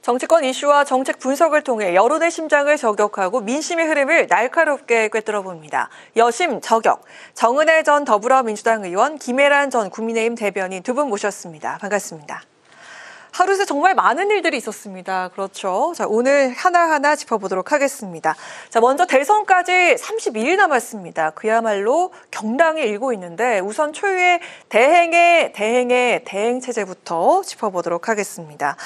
정치권 이슈와 정책 분석을 통해 여론의 심장을 저격하고 민심의 흐름을 날카롭게 꿰뚫어봅니다. 여심 저격, 정은혜 전 더불어민주당 의원, 김혜란 전 국민의힘 대변인 두 분 모셨습니다. 반갑습니다. 하루 새 정말 많은 일들이 있었습니다. 그렇죠. 자, 오늘 하나하나 짚어보도록 하겠습니다. 자, 먼저 대선까지 32일 남았습니다. 그야말로 경랑이 일고 있는데 우선 초유의 대행 체제부터 짚어보도록 하겠습니다.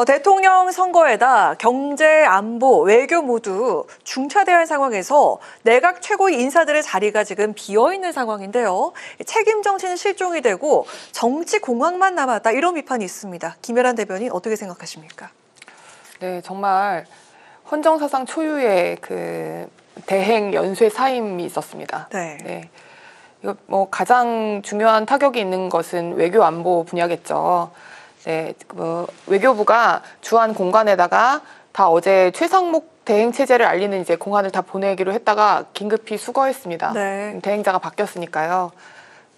대통령 선거에다 경제, 안보, 외교 모두 중차대한 상황에서 내각 최고위 인사들의 자리가 지금 비어있는 상황인데요. 책임 정치는 실종이 되고 정치 공황만 남았다, 이런 비판이 있습니다. 김혜란 대변인 어떻게 생각하십니까? 네, 정말 헌정사상 초유의 그 대행 연쇄 사임이 있었습니다. 네. 이거 뭐 가장 중요한 타격이 있는 것은 외교 안보 분야겠죠. 네, 외교부가 주한 공관에다가 다 어제 최상목 대행 체제를 알리는 이제 공안을 다 보내기로 했다가 긴급히 수거했습니다. 네. 대행자가 바뀌었으니까요.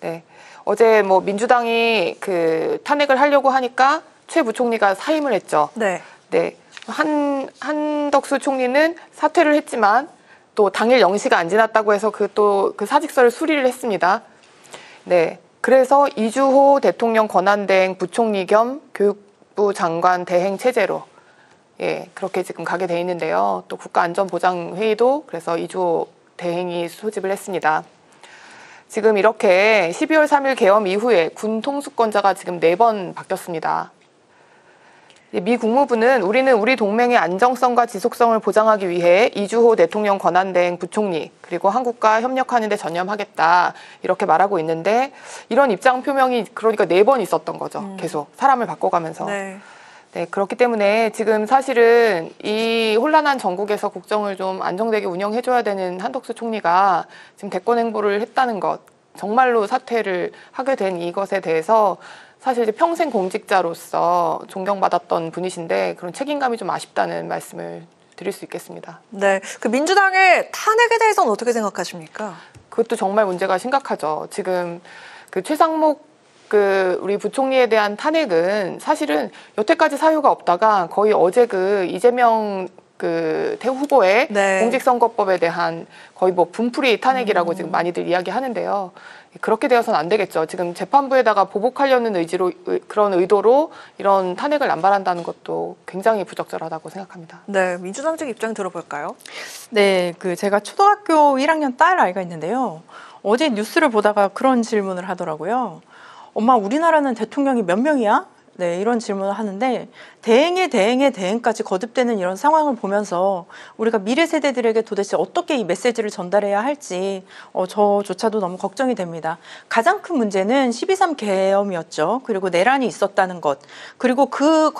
네, 어제 뭐 민주당이 그 탄핵을 하려고 하니까 최 부총리가 사임을 했죠. 네. 한덕수 총리는 사퇴를 했지만 또 당일 0시가 안 지났다고 해서 그 사직서를 수리를 했습니다. 네. 그래서 이주호 대통령 권한대행 부총리 겸 교육부 장관 대행 체제로 그렇게 지금 가게 돼 있는데요. 또 국가안전보장회의도 그래서 이주호 대행이 소집을 했습니다. 지금 이렇게 12월 3일 계엄 이후에 군 통수권자가 지금 4번 바뀌었습니다. 미 국무부는 우리는 우리 동맹의 안정성과 지속성을 보장하기 위해 이주호 대통령 권한대행 부총리 그리고 한국과 협력하는 데 전념하겠다, 이렇게 말하고 있는데, 이런 입장 표명이 그러니까 4번 있었던 거죠. 계속 사람을 바꿔가면서. 네, 그렇기 때문에 지금 사실은 이 혼란한 전국에서 국정을 좀 안정되게 운영해줘야 되는 한덕수 총리가 지금 대권 행보를 했다는 것, 정말로 사퇴를 하게 된 이것에 대해서 사실 이제 평생 공직자로서 존경받았던 분이신데 그런 책임감이 좀 아쉽다는 말씀을 드릴 수 있겠습니다. 네, 그 민주당의 탄핵에 대해서는 어떻게 생각하십니까? 그것도 정말 문제가 심각하죠. 지금 그 최상목 우리 부총리에 대한 탄핵은 사실은 여태까지 사유가 없다가 거의 어제 그 이재명 후보의 공직선거법에 대한 거의 뭐 분풀이 탄핵이라고 지금 많이들 이야기하는데요. 그렇게 되어서는 안 되겠죠. 지금 재판부에다가 보복하려는 그런 의도로 이런 탄핵을 남발한다는 것도 굉장히 부적절하다고 생각합니다. 네, 민주당 측 입장 들어볼까요? 네, 제가 초등학교 1학년 딸 아이가 있는데요. 어제 뉴스를 보다가 그런 질문을 하더라고요. 엄마, 우리나라는 대통령이 몇 명이야? 네, 이런 질문을 하는데 대행의 대행까지 거듭되는 이런 상황을 보면서 우리가 미래 세대들에게 도대체 어떻게 이 메시지를 전달해야 할지 저조차도 너무 걱정이 됩니다. 가장 큰 문제는 12.3 계엄이었죠. 그리고 내란이 있었다는 것, 그리고 그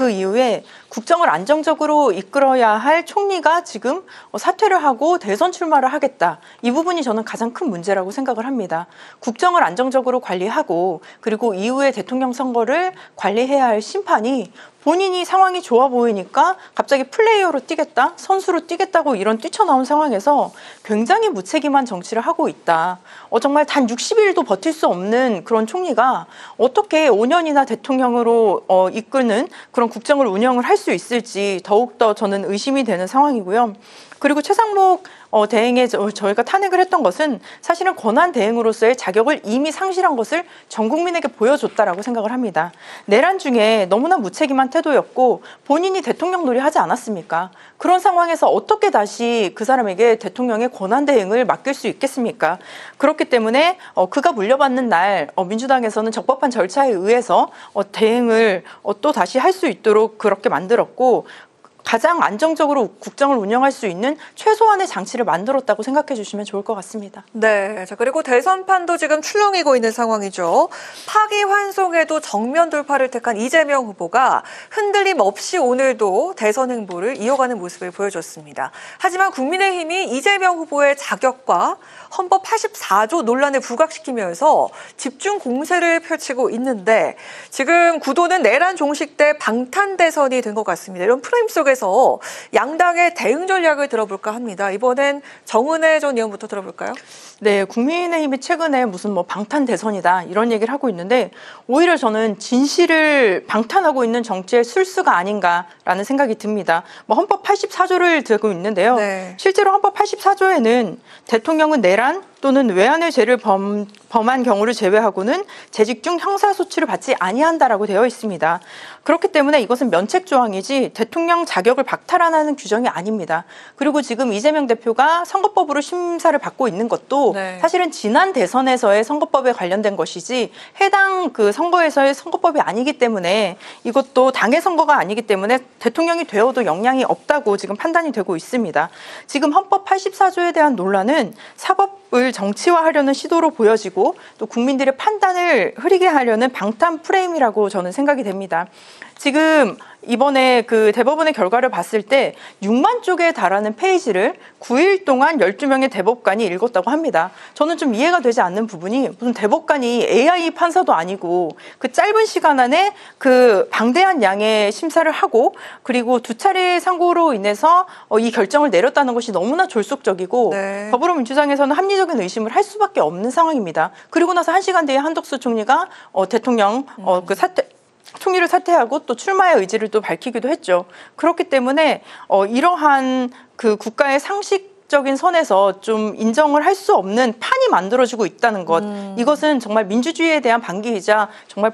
이후에 국정을 안정적으로 이끌어야 할 총리가 지금 사퇴를 하고 대선 출마를 하겠다. 이 부분이 저는 가장 큰 문제라고 생각을 합니다. 국정을 안정적으로 관리하고 그리고 이후에 대통령 선거를 관리해야 할 심판이 본인이 상황이 좋아 보이니까 갑자기 플레이어로 뛰겠다, 선수로 뛰겠다고 이런 뛰쳐나온 상황에서 굉장히 무책임한 정치를 하고 있다. 정말 단 60일도 버틸 수 없는 그런 총리가 어떻게 5년이나 대통령으로 이끄는 그런 국정을 운영을 할 수 있을지 더욱더 저는 의심이 되는 상황이고요. 그리고 최상목 대행에 저희가 탄핵을 했던 것은 사실은 권한 대행으로서의 자격을 이미 상실한 것을 전 국민에게 보여줬다라고 생각을 합니다. 내란 중에 너무나 무책임한 태도였고 본인이 대통령 놀이 하지 않았습니까? 그런 상황에서 어떻게 다시 그 사람에게 대통령의 권한 대행을 맡길 수 있겠습니까? 그렇기 때문에 그가 물려받는 날 민주당에서는 적법한 절차에 의해서 대행을 또 다시 할 수 있도록 그렇게 만들었고, 가장 안정적으로 국정을 운영할 수 있는 최소한의 장치를 만들었다고 생각해 주시면 좋을 것 같습니다. 네, 자, 그리고 대선판도 지금 출렁이고 있는 상황이죠. 파기환송에도 정면 돌파를 택한 이재명 후보가 흔들림 없이 오늘도 대선 행보를 이어가는 모습을 보여줬습니다. 하지만 국민의힘이 이재명 후보의 자격과 헌법 84조 논란을 부각시키면서 집중 공세를 펼치고 있는데 지금 구도는 내란 종식 때 방탄 대선이 된 것 같습니다. 이런 프레임 속에서 관련돼서 양당의 대응 전략을 들어볼까 합니다. 이번엔 정은혜 전 의원부터 들어볼까요? 네, 국민의힘이 최근에 무슨 뭐 방탄 대선이다 이런 얘기를 하고 있는데 오히려 저는 진실을 방탄하고 있는 정치의 술수가 아닌가라는 생각이 듭니다. 뭐 헌법 84조를 들고 있는데요. 네. 실제로 헌법 84조에는 대통령은 내란 또는 외환의 죄를 범한 경우를 제외하고는 재직 중 형사소치를 받지 아니한다라고 되어 있습니다. 그렇기 때문에 이것은 면책 조항이지 대통령 자격을 박탈하는 규정이 아닙니다. 그리고 지금 이재명 대표가 선거법으로 심사를 받고 있는 것도 네. 사실은 지난 대선에서의 선거법에 관련된 것이지 해당 그 선거에서의 선거법이 아니기 때문에 이것도 당의 선거가 아니기 때문에 대통령이 되어도 영향이 없다고 지금 판단이 되고 있습니다. 지금 헌법 84조에 대한 논란은 사법을 정치화하려는 시도로 보여지고 또 국민들의 판단을 흐리게 하려는 방탄 프레임이라고 저는 생각이 됩니다. 지금 이번에 그 대법원의 결과를 봤을 때 6만 쪽에 달하는 페이지를 9일 동안 12명의 대법관이 읽었다고 합니다. 저는 좀 이해가 되지 않는 부분이 무슨 대법관이 AI 판사도 아니고 그 짧은 시간 안에 그 방대한 양의 심사를 하고 그리고 두 차례 상고로 인해서 이 결정을 내렸다는 것이 너무나 졸속적이고 네. 더불어민주당에서는 합리적인 의심을 할 수밖에 없는 상황입니다. 그리고 나서 1시간 뒤에 한덕수 총리가 대통령 총리를 사퇴하고 또 출마의 의지를 또 밝히기도 했죠. 그렇기 때문에 이러한 그 국가의 상식적인 선에서 좀 인정을 할 수 없는 판이 만들어지고 있다는 것. 이것은 정말 민주주의에 대한 반기이자 정말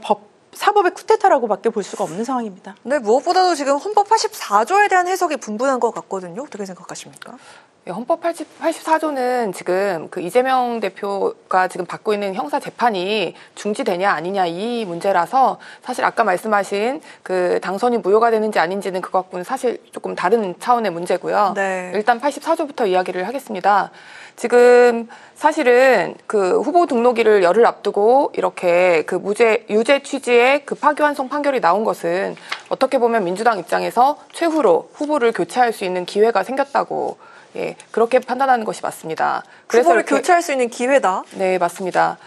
사법의 쿠데타라고밖에 볼 수가 없는 상황입니다. 네, 무엇보다도 지금 헌법 84조에 대한 해석이 분분한 것 같거든요. 어떻게 생각하십니까? 헌법 84조는 지금 그 이재명 대표가 지금 받고 있는 형사 재판이 중지되냐 아니냐 이 문제라서 사실 아까 말씀하신 그 당선이 무효가 되는지 아닌지는 그것과는 사실 조금 다른 차원의 문제고요. 네. 일단 84조부터 이야기를 하겠습니다. 지금 사실은 그 후보 등록일을 열흘 앞두고 이렇게 그 유죄 취지의 그 파기환송 판결이 나온 것은 어떻게 보면 민주당 입장에서 최후로 후보를 교체할 수 있는 기회가 생겼다고 그렇게 판단하는 것이 맞습니다. 그래서 후보를 교체할 수 있는 기회다? 네, 맞습니다.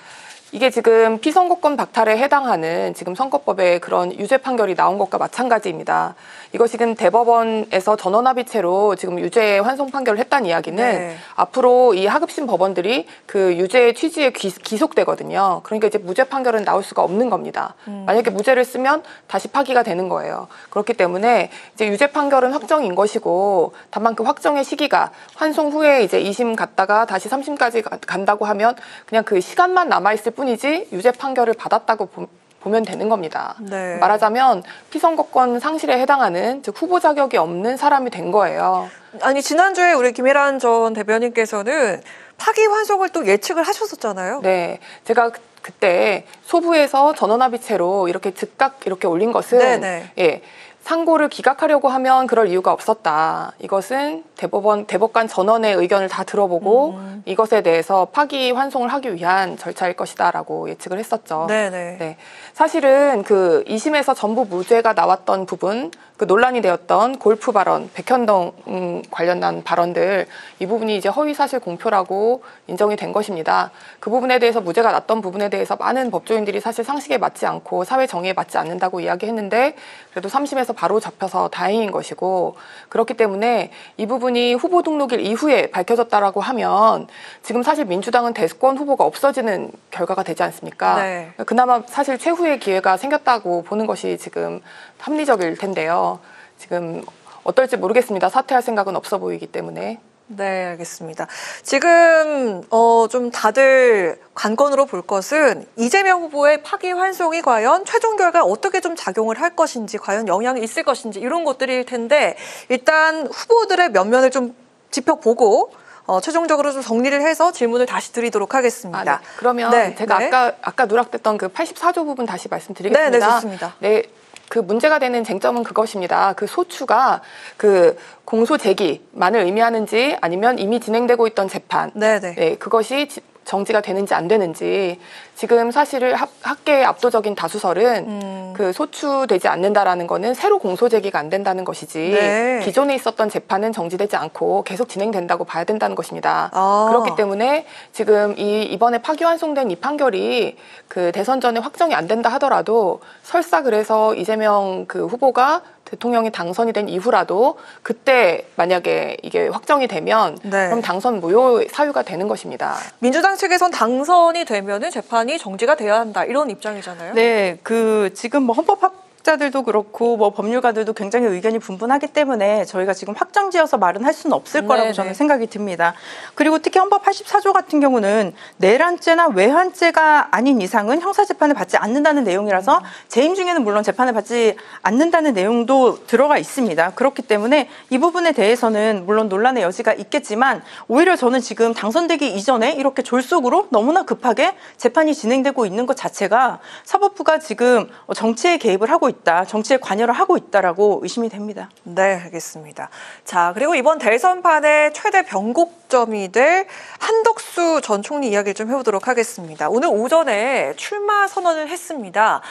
이게 지금 피선거권 박탈에 해당하는 지금 선거법에 그런 유죄 판결이 나온 것과 마찬가지입니다. 이것이 지금 대법원에서 전원합의체로 지금 유죄 환송 판결을 했다는 이야기는 네. 앞으로 이 하급심 법원들이 그 유죄의 취지에 기속되거든요. 그러니까 이제 무죄 판결은 나올 수가 없는 겁니다. 만약에 무죄를 쓰면 다시 파기가 되는 거예요. 그렇기 때문에 이제 유죄 판결은 확정인 것이고 다만 그 확정의 시기가 환송 후에 이제 2심 갔다가 다시 3심까지 간다고 하면 그냥 그 시간만 남아있을 뿐이지 유죄 판결을 받았다고 보면 되는 겁니다. 네. 말하자면 피선거권 상실에 해당하는 즉 후보 자격이 없는 사람이 된 거예요. 아니 지난주에 우리 김혜란 전 대변인께서는 파기환송을 또 예측을 하셨었잖아요. 네, 제가 그때 소부에서 전원합의체로 이렇게 즉각 이렇게 올린 것은 네네. 상고를 기각하려고 하면 그럴 이유가 없었다. 이것은 대법관 전원의 의견을 다 들어보고 이것에 대해서 파기 환송을 하기 위한 절차일 것이다라고 예측을 했었죠. 네네. 네. 사실은 그 2심에서 전부 무죄가 나왔던 부분, 그 논란이 되었던 골프 발언, 백현동 관련한 발언들, 이 부분이 이제 허위사실 공표라고 인정이 된 것입니다. 그 부분에 대해서 무죄가 났던 부분에 대해서 많은 법조인들이 사실 상식에 맞지 않고 사회 정의에 맞지 않는다고 이야기했는데 그래도 3심에서 바로 잡혀서 다행인 것이고 그렇기 때문에 이 부분이 후보 등록일 이후에 밝혀졌다라고 하면 지금 사실 민주당은 대권 후보가 없어지는 결과가 되지 않습니까? 네. 그나마 사실 최후의 기회가 생겼다고 보는 것이 지금 합리적일 텐데요. 지금 어떨지 모르겠습니다. 사퇴할 생각은 없어 보이기 때문에. 네, 알겠습니다. 지금 좀 다들 관건으로 볼 것은 이재명 후보의 파기환송이 과연 최종 결과 어떻게 좀 작용을 할 것인지, 과연 영향이 있을 것인지 이런 것들일 텐데 일단 후보들의 면면을 좀 짚어보고 최종적으로 좀 정리를 해서 질문을 다시 드리도록 하겠습니다. 네. 그러면 네, 제가 네. 아까 누락됐던 그 84조 부분 다시 말씀드리겠습니다. 네, 좋습니다. 네. 그 문제가 되는 쟁점은 그것입니다. 그 소추가 그 공소 제기만을 의미하는지 아니면 이미 진행되고 있던 재판, 네네. 그것이 정지가 되는지 안 되는지 지금 사실은 학계의 압도적인 다수설은 그 소추되지 않는다라는 거는 새로 공소 제기가 안 된다는 것이지 네. 기존에 있었던 재판은 정지되지 않고 계속 진행된다고 봐야 된다는 것입니다. 아. 그렇기 때문에 지금 이번에 파기환송된 이 판결이 그 대선 전에 확정이 안 된다 하더라도 설사 그래서 이재명 그 후보가 대통령이 당선이 된 이후라도 그때 만약에 이게 확정이 되면 네. 그럼 당선 무효 사유가 되는 것입니다. 민주당 측에선 당선이 되면은 재판이 정지가 돼야 한다 이런 입장이잖아요. 네, 지금 뭐 헌법학자들도 그렇고 뭐 법률가들도 굉장히 의견이 분분하기 때문에 저희가 지금 확정지어서 말은 할 수는 없을 거라고 네네. 저는 생각이 듭니다. 그리고 특히 헌법 84조 같은 경우는 내란죄나 외환죄가 아닌 이상은 형사재판을 받지 않는다는 내용이라서 재임 중에는 물론 재판을 받지 않는다는 내용도 들어가 있습니다. 그렇기 때문에 이 부분에 대해서는 물론 논란의 여지가 있겠지만 오히려 저는 지금 당선되기 이전에 이렇게 졸속으로 너무나 급하게 재판이 진행되고 있는 것 자체가 사법부가 지금 정치에 개입을 하고 있다, 정치에 관여를 하고 있다라고 의심이 됩니다. 네, 알겠습니다. 자, 그리고 이번 대선판의 최대 변곡점이 될 한덕수 전 총리 이야기를 좀 해보도록 하겠습니다. 오늘 오전에 출마 선언을 했습니다.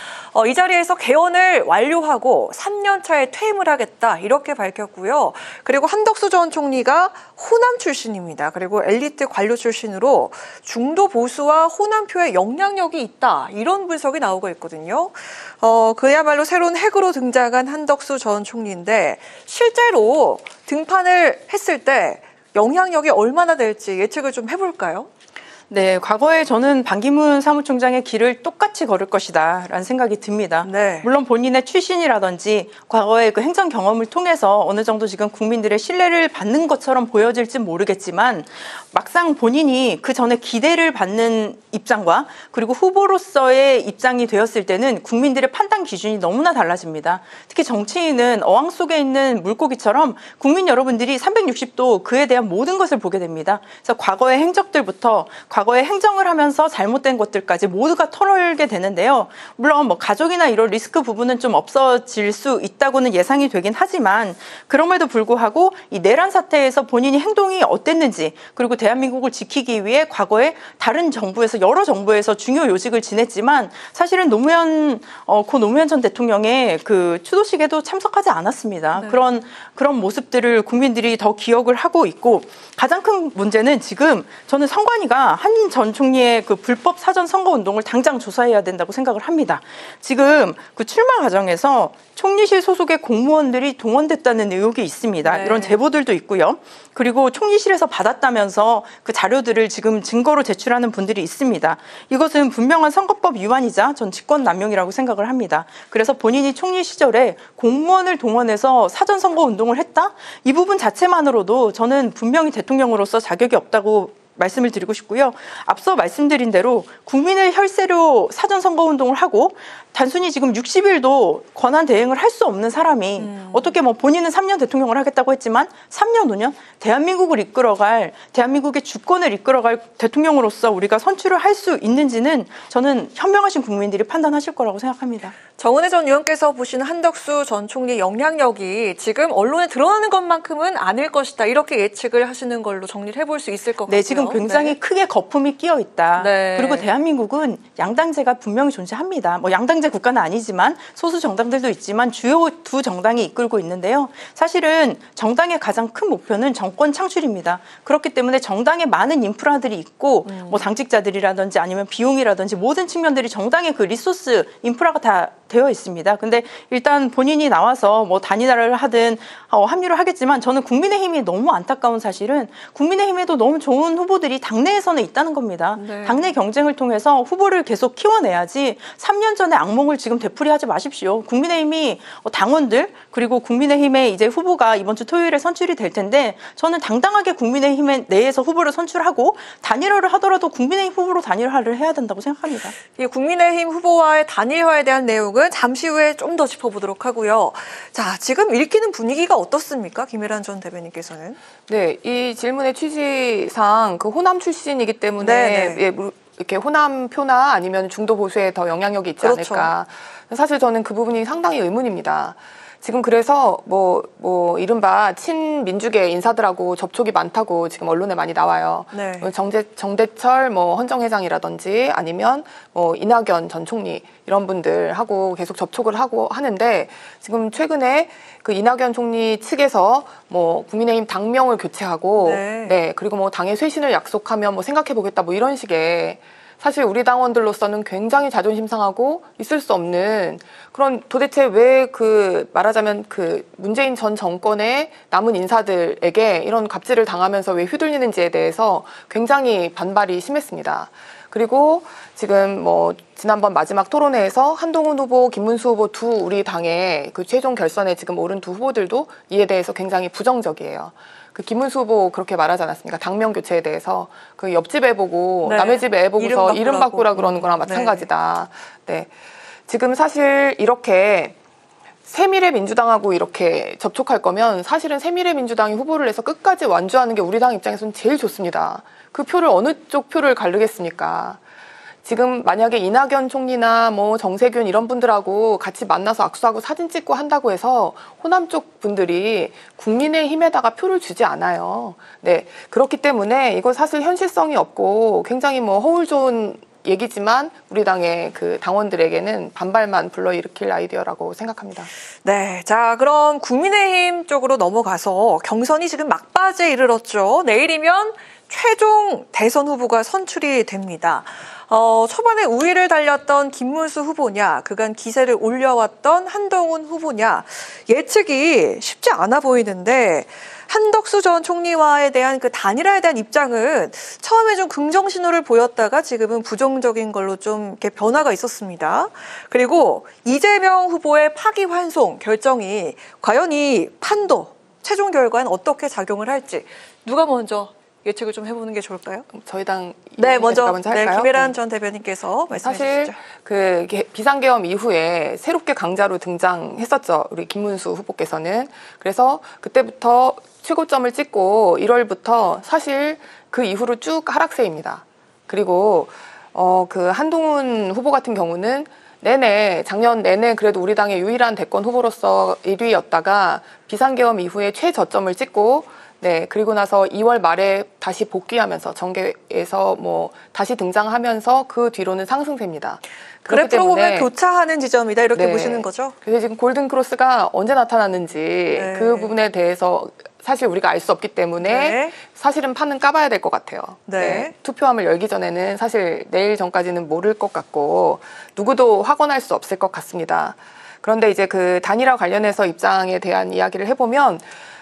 이 자리에서 개헌을 완료하고 3년 차에 퇴임을 하겠다 이렇게 밝혔고요. 그리고 한덕수 전 총리가 호남 출신입니다. 그리고 엘리트 관료 출신으로 중도 보수와 호남표에 영향력이 있다 이런 분석이 나오고 있거든요. 그야말로 새로운 핵으로 등장한 한덕수 전 총리인데 실제로 등판을 했을 때 영향력이 얼마나 될지 예측을 좀 해볼까요? 네, 과거에 저는 반기문 사무총장의 길을 똑같이 걸을 것이다 라는 생각이 듭니다. 네. 물론 본인의 출신이라든지 과거의 그 행정 경험을 통해서 어느 정도 지금 국민들의 신뢰를 받는 것처럼 보여질진 모르겠지만 막상 본인이 그 전에 기대를 받는 입장과 그리고 후보로서의 입장이 되었을 때는 국민들의 판단 기준이 너무나 달라집니다. 특히 정치인은 어항 속에 있는 물고기처럼 국민 여러분들이 360도 그에 대한 모든 것을 보게 됩니다. 그래서 과거의 행적들부터 과거에 행정을 하면서 잘못된 것들까지 모두가 털어올게 되는데요. 물론 뭐 가족이나 이런 리스크 부분은 좀 없어질 수 있다고는 예상이 되긴 하지만 그럼에도 불구하고 이 내란 사태에서 본인이 행동이 어땠는지 그리고 대한민국을 지키기 위해 과거에 다른 정부에서 여러 정부에서 중요 요직을 지냈지만 사실은 고 노무현 전 대통령의 그 추도식에도 참석하지 않았습니다. 네. 그런 모습들을 국민들이 더 기억을 하고 있고 가장 큰 문제는 지금 저는 선관위가 한 전 총리의 그 불법 사전 선거 운동을 당장 조사해야 된다고 생각을 합니다. 지금 그 출마 과정에서 총리실 소속의 공무원들이 동원됐다는 의혹이 있습니다. 네. 이런 제보들도 있고요. 그리고 총리실에서 받았다면서 그 자료들을 지금 증거로 제출하는 분들이 있습니다. 이것은 분명한 선거법 위반이자 전 직권남용이라고 생각을 합니다. 그래서 본인이 총리 시절에 공무원을 동원해서 사전 선거 운동을 했다? 이 부분 자체만으로도 저는 분명히 대통령으로서 자격이 없다고 말씀을 드리고 싶고요. 앞서 말씀드린 대로 국민의 혈세로 사전 선거 운동을 하고 단순히 지금 60일도 권한 대행을 할 수 없는 사람이 어떻게 뭐 본인은 3년 대통령을 하겠다고 했지만 3년, 5년 대한민국을 이끌어갈 대한민국의 주권을 이끌어갈 대통령으로서 우리가 선출을 할 수 있는지는 저는 현명하신 국민들이 판단하실 거라고 생각합니다. 정은혜 전 의원께서 보시는 한덕수 전 총리의 영향력이 지금 언론에 드러나는 것만큼은 아닐 것이다. 이렇게 예측을 하시는 걸로 정리를 해볼 수 있을 것 같고요. 네, 지금 굉장히 네. 크게 거품이 끼어 있다. 네. 그리고 대한민국은 양당제가 분명히 존재합니다. 뭐 양당제 국가는 아니지만 소수 정당들도 있지만 주요 두 정당이 이끌고 있는데요. 사실은 정당의 가장 큰 목표는 정권 창출입니다. 그렇기 때문에 정당에 많은 인프라들이 있고 뭐 당직자들이라든지 아니면 비용이라든지 모든 측면들이 정당의 그 리소스 인프라가 다 되어 있습니다. 근데 일단 본인이 나와서 뭐 단일화를 하든 합류를 하겠지만 저는 국민의힘이 너무 안타까운 사실은 국민의힘에도 너무 좋은 후보들이 당내에서는 있다는 겁니다. 네. 당내 경쟁을 통해서 후보를 계속 키워내야지 3년 전의 악몽을 지금 되풀이하지 마십시오. 국민의힘이 당원들 그리고 국민의힘의 이제 후보가 이번 주 토요일에 선출이 될 텐데 저는 당당하게 국민의힘 내에서 후보를 선출하고 단일화를 하더라도 국민의힘 후보로 단일화를 해야 된다고 생각합니다. 이 국민의힘 후보와의 단일화에 대한 내용은 잠시 후에 좀 더 짚어보도록 하고요. 자, 지금 읽히는 분위기가 어떻습니까? 김혜란 전 대변인께서는. 네, 이 질문의 취지상 그 호남 출신이기 때문에 네네. 예, 이렇게 호남표나 아니면 중도 보수에 더 영향력이 있지 그렇죠. 않을까. 사실 저는 그 부분이 상당히 의문입니다. 지금 그래서 이른바 친민주계 인사들하고 접촉이 많다고 지금 언론에 많이 나와요. 네. 정대철 헌정회장이라든지 아니면 이낙연 전 총리 이런 분들하고 계속 접촉을 하고 하는데 지금 최근에 그 이낙연 총리 측에서 국민의힘 당명을 교체하고 네. 그리고 당의 쇄신을 약속하면 생각해 보겠다 이런 식의 사실 우리 당원들로서는 굉장히 자존심 상하고 있을 수 없는 그런 도대체 왜 말하자면 문재인 전 정권의 남은 인사들에게 이런 갑질을 당하면서 왜 휘둘리는지에 대해서 굉장히 반발이 심했습니다. 그리고 지금 지난번 마지막 토론회에서 한동훈 후보, 김문수 후보 두 우리 당의 그 최종 결선에 지금 오른 두 후보들도 이에 대해서 굉장히 부정적이에요. 김문수 후보 그렇게 말하지 않았습니까? 당명 교체에 대해서 옆집 애 보고 네. 남의 집 애 보고서 이름 바꾸라 그러는 거랑 마찬가지다. 네. 지금 사실 이렇게 새미래민주당하고 이렇게 접촉할 거면 사실은 새미래민주당이 후보를 내서 끝까지 완주하는 게 우리 당 입장에서는 제일 좋습니다. 그 표를 어느 쪽 표를 가르겠습니까? 지금 만약에 이낙연 총리나 정세균 이런 분들하고 같이 만나서 악수하고 사진 찍고 한다고 해서 호남 쪽 분들이 국민의힘에다가 표를 주지 않아요. 네, 그렇기 때문에 이거 사실 현실성이 없고 굉장히 허울 좋은 얘기지만 우리 당의 당원들에게는 반발만 불러일으킬 아이디어라고 생각합니다. 네, 자 그럼 국민의힘 쪽으로 넘어가서 경선이 지금 막바지에 이르렀죠. 내일이면 최종 대선 후보가 선출이 됩니다. 초반에 우위를 달렸던 김문수 후보냐, 그간 기세를 올려왔던 한동훈 후보냐, 예측이 쉽지 않아 보이는데 한덕수 전 총리와에 대한 단일화에 대한 입장은 처음에 좀 긍정 신호를 보였다가 지금은 부정적인 걸로 좀 이렇게 변화가 있었습니다. 그리고 이재명 후보의 파기환송 결정이 과연 이 판도 최종 결과는 어떻게 작용을 할지 누가 먼저 예측을 좀 해보는 게 좋을까요? 저희 당 먼저 할까요? 김혜란 전 대변인께서 말씀해 주시죠. 사실 비상계엄 이후에 새롭게 강자로 등장했었죠. 우리 김문수 후보께서는. 그래서 그때부터 최고점을 찍고 1월부터 사실 그 이후로 쭉 하락세입니다. 그리고 한동훈 후보 같은 경우는 작년 내내 그래도 우리 당의 유일한 대권 후보로서 1위였다가 비상계엄 이후에 최저점을 찍고 그리고 나서 2월 말에 다시 복귀하면서 정계에서 다시 등장하면서 그 뒤로는 상승세입니다. 그래프로 보면 교차하는 지점이다 이렇게 보시는 거죠? 그래서 지금 골든크로스가 언제 나타났는지 그 부분에 대해서 사실 우리가 알 수 없기 때문에 사실은 판은 까봐야 될 것 같아요. 투표함을 열기 전에는 사실 내일 전까지는 모를 것 같고 누구도 확언할 수 없을 것 같습니다. 그런데 이제 단일화 관련해서 입장에 대한 이야기를 해보면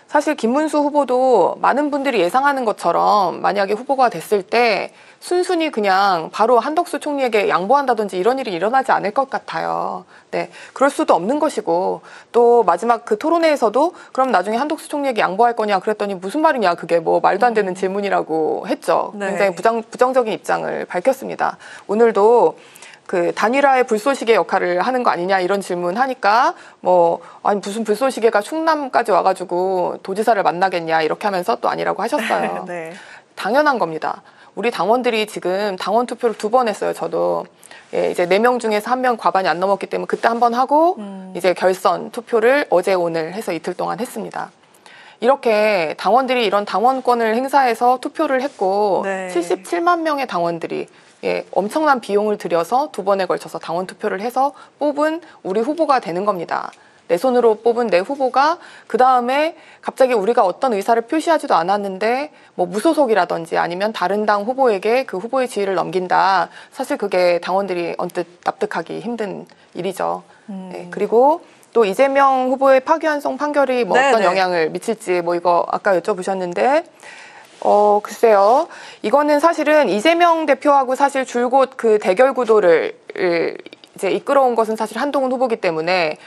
사실 김문수 후보도 많은 분들이 예상하는 것처럼 만약에 후보가 됐을 때 순순히 그냥 바로 한덕수 총리에게 양보한다든지 이런 일이 일어나지 않을 것 같아요. 그럴 수도 없는 것이고 또 마지막 토론회에서도 그럼 나중에 한덕수 총리에게 양보할 거냐 그랬더니 무슨 말이냐 그게 말도 안 되는 질문이라고 했죠. 굉장히 부정적인 입장을 밝혔습니다. 오늘도 단일화의 불쏘시개 역할을 하는 거 아니냐 이런 질문 하니까 아니 무슨 불쏘시개가 충남까지 와가지고 도지사를 만나겠냐 이렇게 하면서 또 아니라고 하셨어요. 당연한 겁니다. 우리 당원들이 지금 당원 투표를 2번 했어요. 저도 이제 4명 중에서 1명 과반이 안 넘었기 때문에 그때 한 번 하고 이제 결선 투표를 어제 오늘 해서 이틀 동안 했습니다. 이렇게 당원들이 이런 당원권을 행사해서 투표를 했고 77만 명의 당원들이 엄청난 비용을 들여서 2번에 걸쳐서 당원 투표를 해서 뽑은 우리 후보가 되는 겁니다. 내 손으로 뽑은 내 후보가 그 다음에 갑자기 우리가 어떤 의사를 표시하지도 않았는데 무소속이라든지 아니면 다른 당 후보에게 그 후보의 지위를 넘긴다. 사실 그게 당원들이 언뜻 납득하기 힘든 일이죠. 그리고 또 이재명 후보의 파기환송 판결이 어떤 영향을 미칠지 이거 아까 여쭤보셨는데 글쎄요. 이거는 사실은 이재명 대표하고 사실 줄곧 대결 구도를 이제 이끌어온 것은 사실 한동훈 후보기 때문에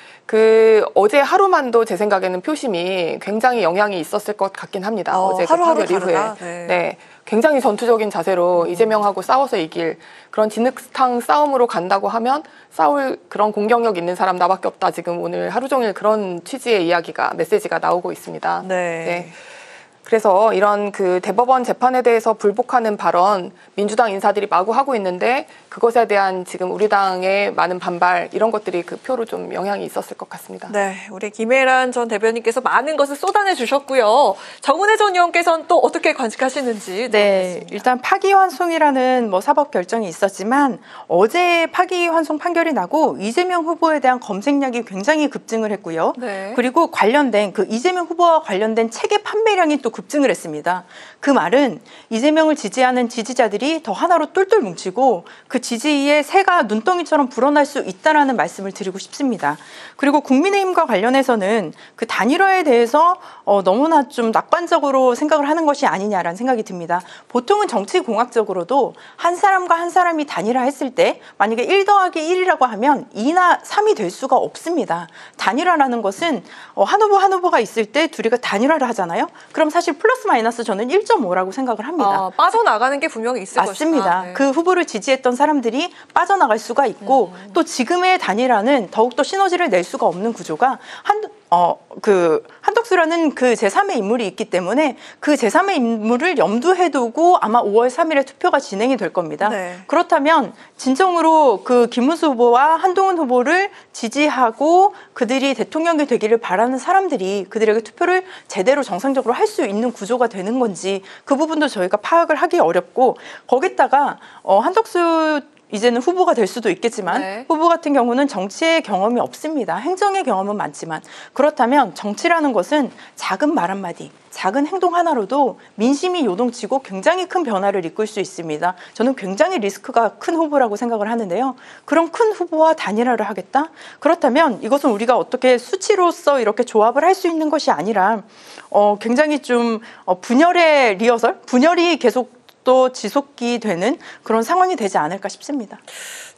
어제 하루만도 제 생각에는 표심이 굉장히 영향이 있었을 것 같긴 합니다. 어제 판결 이후에. 굉장히 전투적인 자세로 이재명하고 싸워서 이길 그런 진흙탕 싸움으로 간다고 하면 싸울 그런 공격력 있는 사람 나밖에 없다. 지금 오늘 하루 종일 그런 취지의 메시지가 나오고 있습니다. 그래서 이런 대법원 재판에 대해서 불복하는 발언 민주당 인사들이 마구 하고 있는데 그것에 대한 지금 우리 당의 많은 반발 이런 것들이 표로 좀 영향이 있었을 것 같습니다. 우리 김혜란 전 대변인께서 많은 것을 쏟아내 주셨고요. 정은혜 전 의원께서는 또 어떻게 관측하시는지 일단 파기환송이라는 사법 결정이 있었지만 어제 파기환송 판결이 나고 이재명 후보에 대한 검색량이 굉장히 급증을 했고요. 그리고 관련된 이재명 후보와 관련된 책의 판매량이 또 급증을 했습니다. 그 말은 이재명을 지지하는 지지자들이 더 하나로 똘똘 뭉치고 그 지지의 새가 눈덩이처럼 불어날 수 있다라는 말씀을 드리고 싶습니다. 그리고 국민의힘과 관련해서는 그 단일화에 대해서 너무나 좀 낙관적으로 생각을 하는 것이 아니냐라는 생각이 듭니다. 보통은 정치공학적으로도 한 사람과 한 사람이 단일화했을 때 만약에 1 더하기 1이라고 하면 2나 3이 될 수가 없습니다. 단일화라는 것은 한 후보가 있을 때 둘이가 단일화를 하잖아요. 그럼 사실 플러스 마이너스 저는 1.5라고 생각을 합니다. 빠져나가는 게 분명히 있을 맞습니다. 것이다. 네. 그 후보를 지지했던 사람들이 빠져나갈 수가 있고 또 지금의 단일화는 더욱더 시너지를 낼 수가 없는 구조가 한덕수라는 그 제3의 인물이 있기 때문에 그 제3의 인물을 염두에 두고 아마 5월 3일에 투표가 진행이 될 겁니다. 네. 그렇다면 진정으로 그 김문수 후보와 한동훈 후보를 지지하고 그들이 대통령이 되기를 바라는 사람들이 그들에게 투표를 제대로 정상적으로 할 수 있는 구조가 되는 건지 그 부분도 저희가 파악을 하기 어렵고 거기다가 한덕수 이제는 후보가 될 수도 있겠지만 네. 후보 같은 경우는 정치의 경험이 없습니다. 행정의 경험은 많지만 그렇다면 정치라는 것은 작은 말 한마디, 작은 행동 하나로도 민심이 요동치고 굉장히 큰 변화를 이끌 수 있습니다. 저는 굉장히 리스크가 큰 후보라고 생각을 하는데요. 그런 큰 후보와 단일화를 하겠다? 그렇다면 이것은 우리가 어떻게 수치로서 이렇게 조합을 할 수 있는 것이 아니라 굉장히 좀 분열의 리허설? 분열이 계속 또 지속이 되는 그런 상황이 되지 않을까 싶습니다.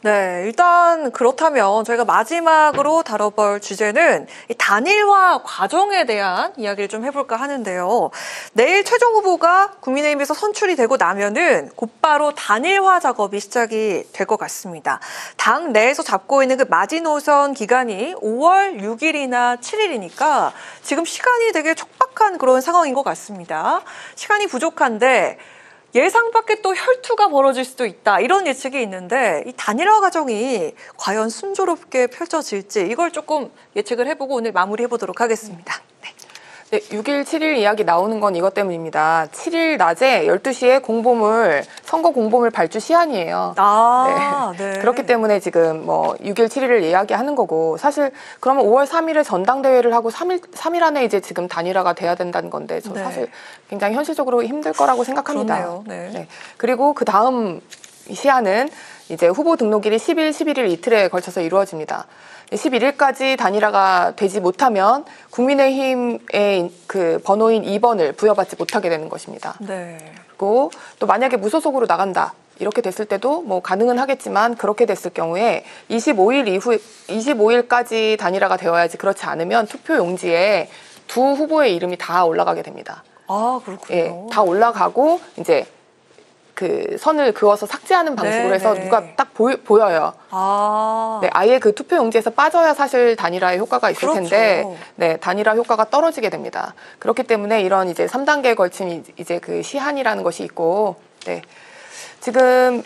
네, 일단 그렇다면 저희가 마지막으로 다뤄볼 주제는 이 단일화 과정에 대한 이야기를 좀 해볼까 하는데요. 내일 최종 후보가 국민의힘에서 선출이 되고 나면은 곧바로 단일화 작업이 시작이 될 것 같습니다. 당 내에서 잡고 있는 그 마지노선 기간이 5월 6일이나 7일이니까 지금 시간이 되게 촉박한 그런 상황인 것 같습니다. 시간이 부족한데 예상 밖에 또 혈투가 벌어질 수도 있다. 이런 예측이 있는데 이 단일화 과정이 과연 순조롭게 펼쳐질지 이걸 조금 예측을 해보고 오늘 마무리해보도록 하겠습니다. 네, 6일, 7일 이야기 나오는 건 이것 때문입니다. 7일 낮에 12시에 선거 공보물 발주 시한이에요. 네. 그렇기 때문에 지금 6일, 7일을 이야기하는 거고 사실 그러면 5월 3일에 전당대회를 하고 3일 안에 이제 지금 단일화가 돼야 된다는 건데 저 사실 굉장히 현실적으로 힘들 거라고 생각합니다. 그렇네요. 네. 그리고 그 다음 시한은 이제 후보 등록일이 10일, 11일 이틀에 걸쳐서 이루어집니다. 11일까지 단일화가 되지 못하면 국민의힘의 그 번호인 2번을 부여받지 못하게 되는 것입니다. 네. 그리고 또 만약에 무소속으로 나간다. 이렇게 됐을 때도 가능은 하겠지만 그렇게 됐을 경우에 25일까지 단일화가 되어야지 그렇지 않으면 투표 용지에 두 후보의 이름이 다 올라가게 됩니다. 아, 그렇군요. 예, 다 올라가고 이제 그 선을 그어서 삭제하는 방식으로 해서 누가 딱 보여요. 아. 네, 아예 그 투표 용지에서 빠져야 사실 단일화의 효과가 있을 그렇죠. 텐데, 네, 단일화 효과가 떨어지게 됩니다. 그렇기 때문에 이런 이제 3단계에 걸친 이제 그 시한이라는 것이 있고, 네, 지금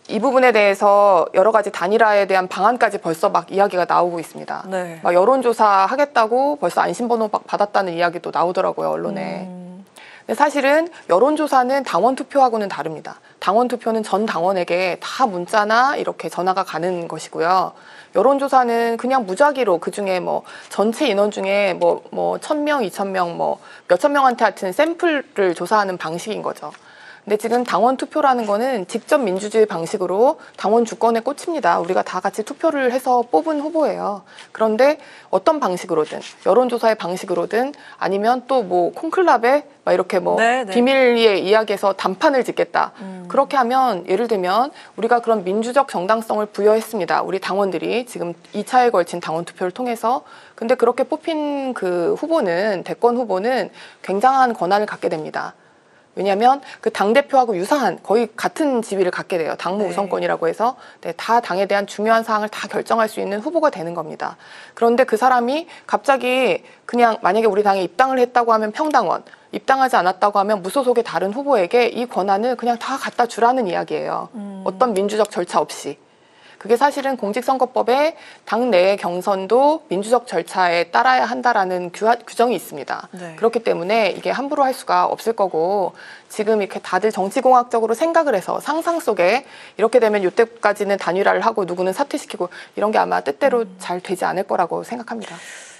이 부분에 대해서 여러 가지 단일화에 대한 방안까지 벌써 막 이야기가 나오고 있습니다. 네. 막 여론조사 하겠다고 벌써 안심번호 받았다는 이야기도 나오더라고요, 언론에. 근데 사실은 여론조사는 당원 투표하고는 다릅니다. 당원 투표는 전 당원에게 다 문자나 이렇게 전화가 가는 것이고요. 여론조사는 그냥 무작위로 그중에 전체 인원 중에 1,000명, 2,000명, 몇천 명한테 하여튼 샘플을 조사하는 방식인 거죠. 근데 지금 당원 투표라는 거는 직접 민주주의 방식으로 당원 주권에 꽂힙니다. 우리가 다 같이 투표를 해서 뽑은 후보예요. 그런데 어떤 방식으로든 여론조사의 방식으로든 아니면 또 콘클럽에 이렇게 비밀리에 이야기해서 단판을 짓겠다. 그렇게 하면 예를 들면 우리가 그런 민주적 정당성을 부여했습니다. 우리 당원들이 지금 2차에 걸친 당원 투표를 통해서. 근데 그렇게 뽑힌 그 후보는 대권 후보는 굉장한 권한을 갖게 됩니다. 왜냐하면 그 당대표하고 유사한 거의 같은 지위를 갖게 돼요. 당무 우선권이라고 해서 다 당에 대한 중요한 사항을 다 결정할 수 있는 후보가 되는 겁니다. 그런데 그 사람이 갑자기 그냥 만약에 우리 당에 입당을 했다고 하면 평당원, 입당하지 않았다고 하면 무소속의 다른 후보에게 이 권한을 그냥 다 갖다 주라는 이야기예요. 어떤 민주적 절차 없이. 그게 사실은 공직선거법에 당내의 경선도 민주적 절차에 따라야 한다라는 규정이 있습니다. 네. 그렇기 때문에 이게 함부로 할 수가 없을 거고 지금 이렇게 다들 정치공학적으로 생각을 해서 상상 속에 이렇게 되면 이때까지는 단일화를 하고 누구는 사퇴시키고 이런 게 아마 뜻대로 잘 되지 않을 거라고 생각합니다.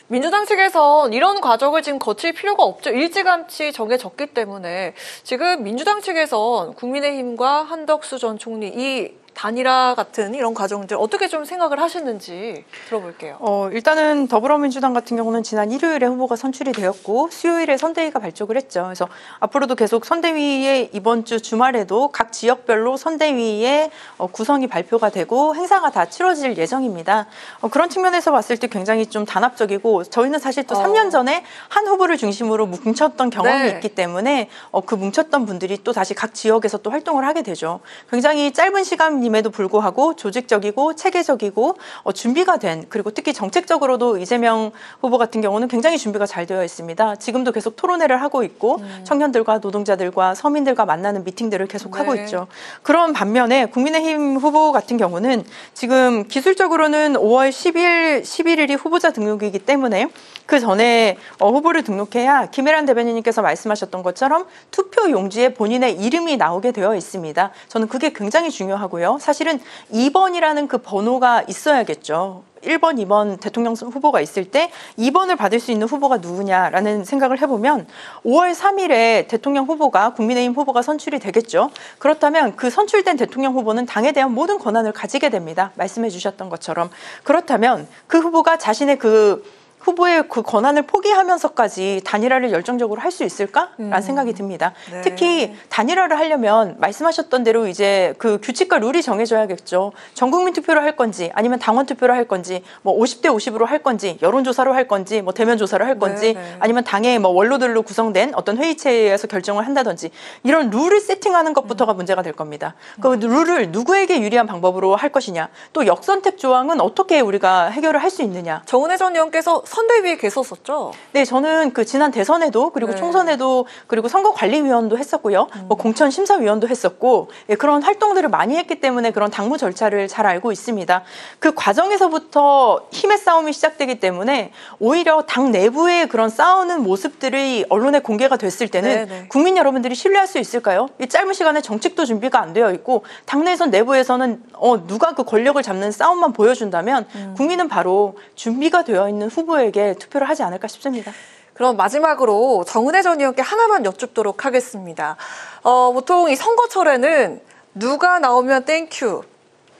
민주당 측에선 이런 과정을 지금 거칠 필요가 없죠. 일찌감치 정해졌기 때문에 지금 민주당 측에선 국민의힘과 한덕수 전 총리 이 단일화 같은 이런 과정들 어떻게 좀 생각을 하셨는지 들어볼게요. 일단은 더불어민주당 같은 경우는 지난 일요일에 후보가 선출이 되었고 수요일에 선대위가 발족을 했죠. 그래서 앞으로도 계속 선대위에 이번 주 주말에도 각 지역별로 선대위의 구성이 발표가 되고 행사가 다 치러질 예정입니다. 그런 측면에서 봤을 때 굉장히 좀 단합적이고 저희는 사실 또 3년 전에 한 후보를 중심으로 뭉쳤던 경험이 네. 있기 때문에 그 뭉쳤던 분들이 또 다시 각 지역에서 또 활동을 하게 되죠. 굉장히 짧은 시간임에도 불구하고 조직적이고 체계적이고 준비가 된 그리고 특히 정책적으로도 이재명 후보 같은 경우는 굉장히 준비가 잘 되어 있습니다. 지금도 계속 토론회를 하고 있고 청년들과 노동자들과 서민들과 만나는 미팅들을 계속 하고 있죠. 그런 반면에 국민의힘 후보 같은 경우는 지금 기술적으로는 5월 11일이 후보자 등록이기 때문에 그 전에 후보를 등록해야 김혜란 대변인님께서 말씀하셨던 것처럼 투표 용지에 본인의 이름이 나오게 되어 있습니다. 저는 그게 굉장히 중요하고요. 사실은 2번이라는 그 번호가 있어야겠죠. 1번, 2번 대통령 후보가 있을 때 2번을 받을 수 있는 후보가 누구냐라는 생각을 해보면 5월 3일에 대통령 후보가 국민의힘 후보가 선출이 되겠죠. 그렇다면 그 선출된 대통령 후보는 당에 대한 모든 권한을 가지게 됩니다. 말씀해 주셨던 것처럼. 그렇다면 그 후보가 자신의 후보의 그 권한을 포기하면서까지 단일화를 열정적으로 할 수 있을까라는 생각이 듭니다. 네. 특히 단일화를 하려면 말씀하셨던 대로 이제 그 규칙과 룰이 정해져야겠죠. 전국민 투표로 할 건지 아니면 당원 투표로 할 건지 뭐 50대 50으로 할 건지 여론조사로 할 건지 뭐 대면 조사로 할 건지 네. 아니면 당의 뭐 원로들로 구성된 어떤 회의체에서 결정을 한다든지 이런 룰을 세팅하는 것부터가 문제가 될 겁니다. 그 룰을 누구에게 유리한 방법으로 할 것이냐 또 역선택 조항은 어떻게 우리가 해결을 할 수 있느냐. 정은혜 전 의원께서 선대위에 계셨었죠? 네, 저는 그 지난 대선에도 그리고 네. 총선에도 그리고 선거관리위원도 했었고요. 뭐 공천심사위원도 했었고 그런 활동들을 많이 했기 때문에 그런 당무 절차를 잘 알고 있습니다. 그 과정에서부터 힘의 싸움이 시작되기 때문에 오히려 당 내부의 그런 싸우는 모습들이 언론에 공개가 됐을 때는 네네. 국민 여러분들이 신뢰할 수 있을까요? 이 짧은 시간에 정책도 준비가 안 되어 있고 당내에선 내부에서는 누가 그 권력을 잡는 싸움만 보여준다면 국민은 바로 준비가 되어 있는 후보에게 투표를 하지 않을까 싶습니다. 그럼 마지막으로 정은혜 전 의원께 하나만 여쭙도록 하겠습니다. 보통 이 선거철에는 누가 나오면 땡큐,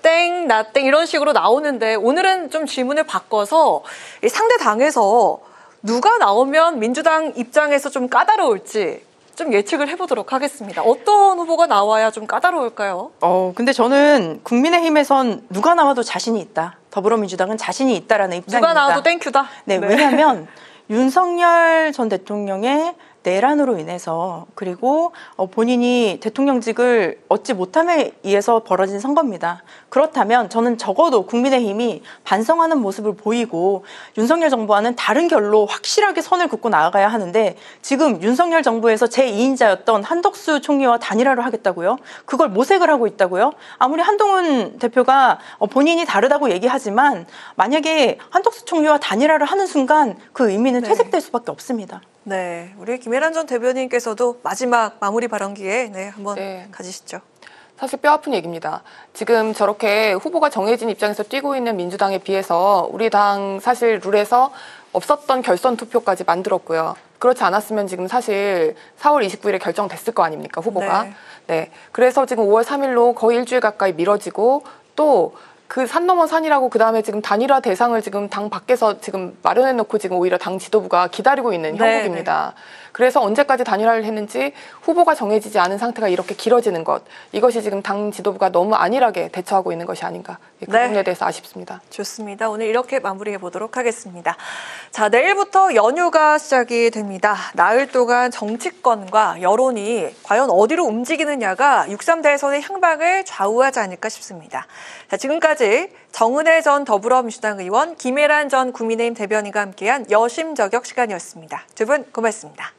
땡, 나 땡 이런 식으로 나오는데 오늘은 좀 질문을 바꿔서 이 상대 당에서 누가 나오면 민주당 입장에서 좀 까다로울지 좀 예측을 해보도록 하겠습니다. 어떤 후보가 나와야 좀 까다로울까요? 근데 저는 국민의힘에선 누가 나와도 자신이 있다. 더불어민주당은 자신이 있다라는 입장입니다. 누가 나와도 땡큐다? 네, 왜냐하면 윤석열 전 대통령의 내란으로 인해서 그리고 본인이 대통령직을 얻지 못함에 의해서 벌어진 선거입니다. 그렇다면 저는 적어도 국민의힘이 반성하는 모습을 보이고 윤석열 정부와는 다른 결로 확실하게 선을 긋고 나아가야 하는데 지금 윤석열 정부에서 제2인자였던 한덕수 총리와 단일화를 하겠다고요? 그걸 모색을 하고 있다고요? 아무리 한동훈 대표가 본인이 다르다고 얘기하지만 만약에 한덕수 총리와 단일화를 하는 순간 그 의미는 네. 퇴색될 수밖에 없습니다. 네, 우리 김혜란 전 대변인께서도 마지막 마무리 발언기에 한번 가지시죠. 사실 뼈아픈 얘기입니다. 지금 저렇게 후보가 정해진 입장에서 뛰고 있는 민주당에 비해서 우리 당 사실 룰에서 없었던 결선 투표까지 만들었고요. 그렇지 않았으면 지금 사실 4월 29일에 결정됐을 거 아닙니까, 후보가. 네. 그래서 지금 5월 3일로 거의 일주일 가까이 미뤄지고 또 그 산 넘어 산이라고 그 다음에 지금 단일화 대상을 지금 당 밖에서 지금 마련해놓고 지금 오히려 당 지도부가 기다리고 있는 형국입니다. 그래서 언제까지 단일화를 했는지 후보가 정해지지 않은 상태가 이렇게 길어지는 것, 이것이 지금 당 지도부가 너무 안일하게 대처하고 있는 것이 아닌가, 그 부분에 대해서 아쉽습니다. 좋습니다. 오늘 이렇게 마무리해 보도록 하겠습니다. 자, 내일부터 연휴가 시작이 됩니다. 나흘 동안 정치권과 여론이 과연 어디로 움직이느냐가 6.3 대선의 향방을 좌우하지 않을까 싶습니다. 자, 지금까지 정은혜 전 더불어민주당 의원, 김혜란 전 국민의힘 대변인과 함께한 여심저격 시간이었습니다. 두 분 고맙습니다.